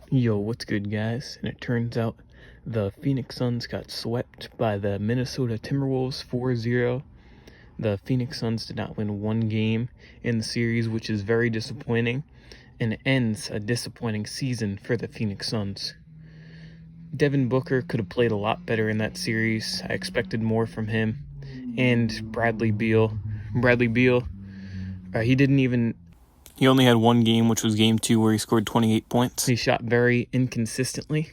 Yo, what's good, guys? And it turns out the Phoenix Suns got swept by the Minnesota Timberwolves 4-0. The Phoenix Suns did not win one game in the series, which is very disappointing, and ends a disappointing season for the Phoenix Suns. Devin Booker could have played a lot better in that series. I expected more from him. And Bradley Beal, he only had one game, which was game 2, where he scored 28 points. He shot very inconsistently,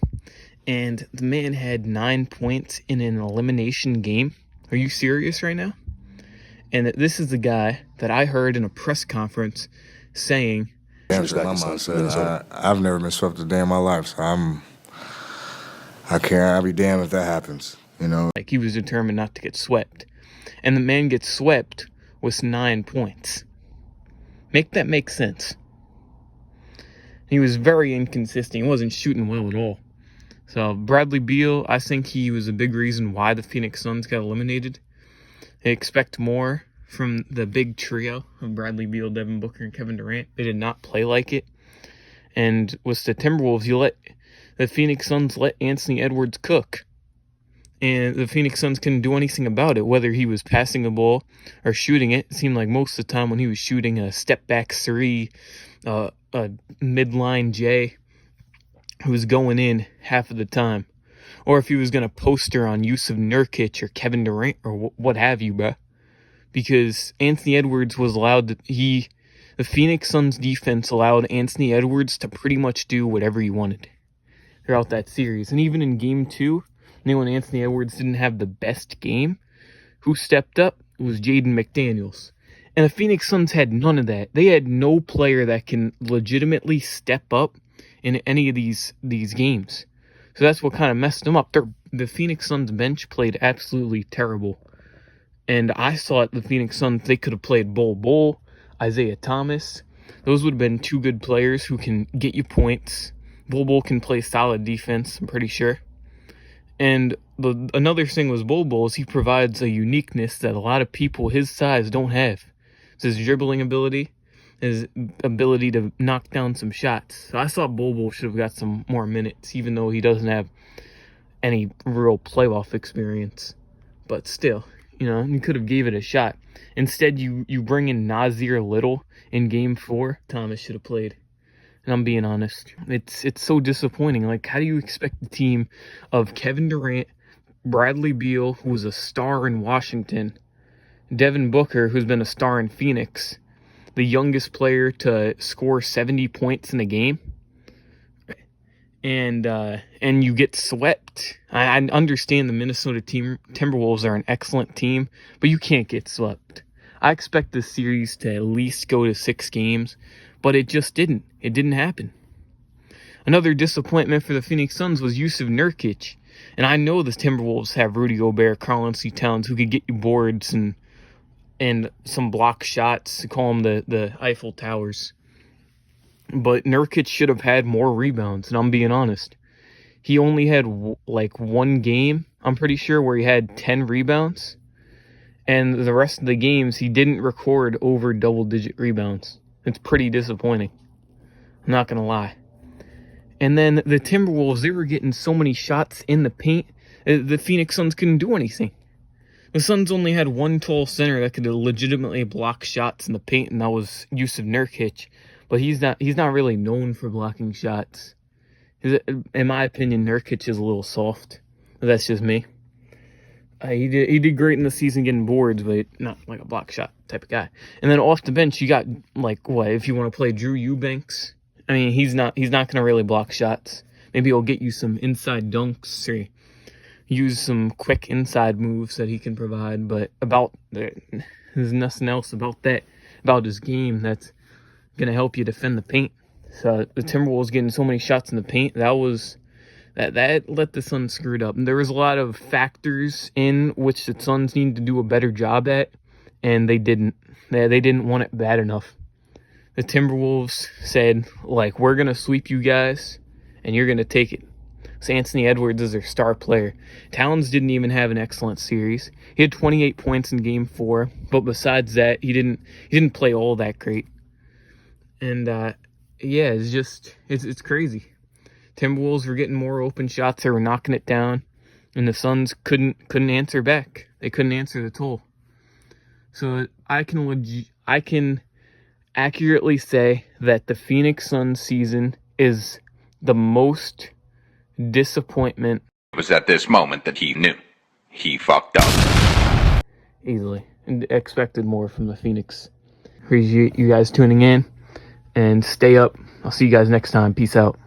and the man had 9 points in an elimination game. Are you serious right now? And this is the guy that I heard in a press conference saying, I've never been swept a day in my life, so I can't. I'll be damned if that happens, you know. Like, he was determined not to get swept. And the man gets swept with 9 points. Make that make sense. He was very inconsistent. He wasn't shooting well at all. So Bradley Beal, I think he was a big reason why the Phoenix Suns got eliminated. I expect more from the big trio of Bradley Beal, Devin Booker, and Kevin Durant. They did not play like it. And with the Timberwolves, the Phoenix Suns let Anthony Edwards cook. And the Phoenix Suns couldn't do anything about it, whether he was passing the ball or shooting it. It seemed like most of the time when he was shooting a step-back 3, a midline J, who was going in half of the time. Or if he was going to poster on Jusuf Nurkic or Kevin Durant or what have you, bruh. Because Anthony Edwards was the Phoenix Suns defense allowed Anthony Edwards to pretty much do whatever he wanted throughout that series. And even in game 2, when Anthony Edwards didn't have the best game, who stepped up was Jaden McDaniels. And the Phoenix Suns had none of that. They had no player that can legitimately step up in any of these games. So that's what kind of messed them up. The Phoenix Suns bench played absolutely terrible. And I thought the Phoenix Suns, they could have played Bol, Isaiah Thomas. Those would have been 2 good players who can get you points. Bol can play solid defense, I'm pretty sure. And another thing with Bol is he provides a uniqueness that a lot of people his size don't have. It's his dribbling ability, his ability to knock down some shots. So I thought Bol should have got some more minutes, even though he doesn't have any real playoff experience. But still, you could have gave it a shot. Instead, you bring in Nasir Little in game 4. Thomas should have played. And I'm being honest. It's so disappointing. Like, how do you expect the team of Kevin Durant, Bradley Beal, who was a star in Washington, Devin Booker, who's been a star in Phoenix, the youngest player to score 70 points in a game, and you get swept? I understand the Minnesota Timberwolves are an excellent team, but you can't get swept. I expect this series to at least go to 6 games, but it just didn't. It didn't happen. Another disappointment for the Phoenix Suns was Jusuf Nurkic. And I know the Timberwolves have Rudy Gobert, Karl-Anthony Towns, who could get you boards and some block shots. To call them the Eiffel Towers. But Nurkic should have had more rebounds, and I'm being honest. He only had one game, I'm pretty sure, where he had 10 rebounds. And the rest of the games, he didn't record over double-digit rebounds. It's pretty disappointing. I'm not going to lie. And then the Timberwolves, they were getting so many shots in the paint, the Phoenix Suns couldn't do anything. The Suns only had one tall center that could legitimately block shots in the paint, and that was Jusuf Nurkic. But he's not really known for blocking shots. In my opinion, Nurkic is a little soft. That's just me. He did great in the season getting boards, but not like a block shot type of guy. And then off the bench, you got, if you want to play Drew Eubanks, I mean, he's not going to really block shots. Maybe he'll get you some inside dunks or use some quick inside moves that he can provide. But there's nothing else about his game that's going to help you defend the paint. So the Timberwolves getting so many shots in the paint, that let the Suns screwed up. And there was a lot of factors in which the Suns needed to do a better job at, and they didn't. They didn't want it bad enough. The Timberwolves said, we're going to sweep you guys, and you're going to take it. So Anthony Edwards is their star player. Towns didn't even have an excellent series. He had 28 points in game 4, but besides that, he didn't play all that great. And it's crazy. Timberwolves were getting more open shots. They were knocking it down, and the Suns couldn't answer back. They couldn't answer the toll. So I can accurately say that the Phoenix Suns season is the most disappointment. It was at this moment that he knew he fucked up. Easily. And expected more from the Phoenix. Appreciate you guys tuning in, and stay up. I'll see you guys next time. Peace out.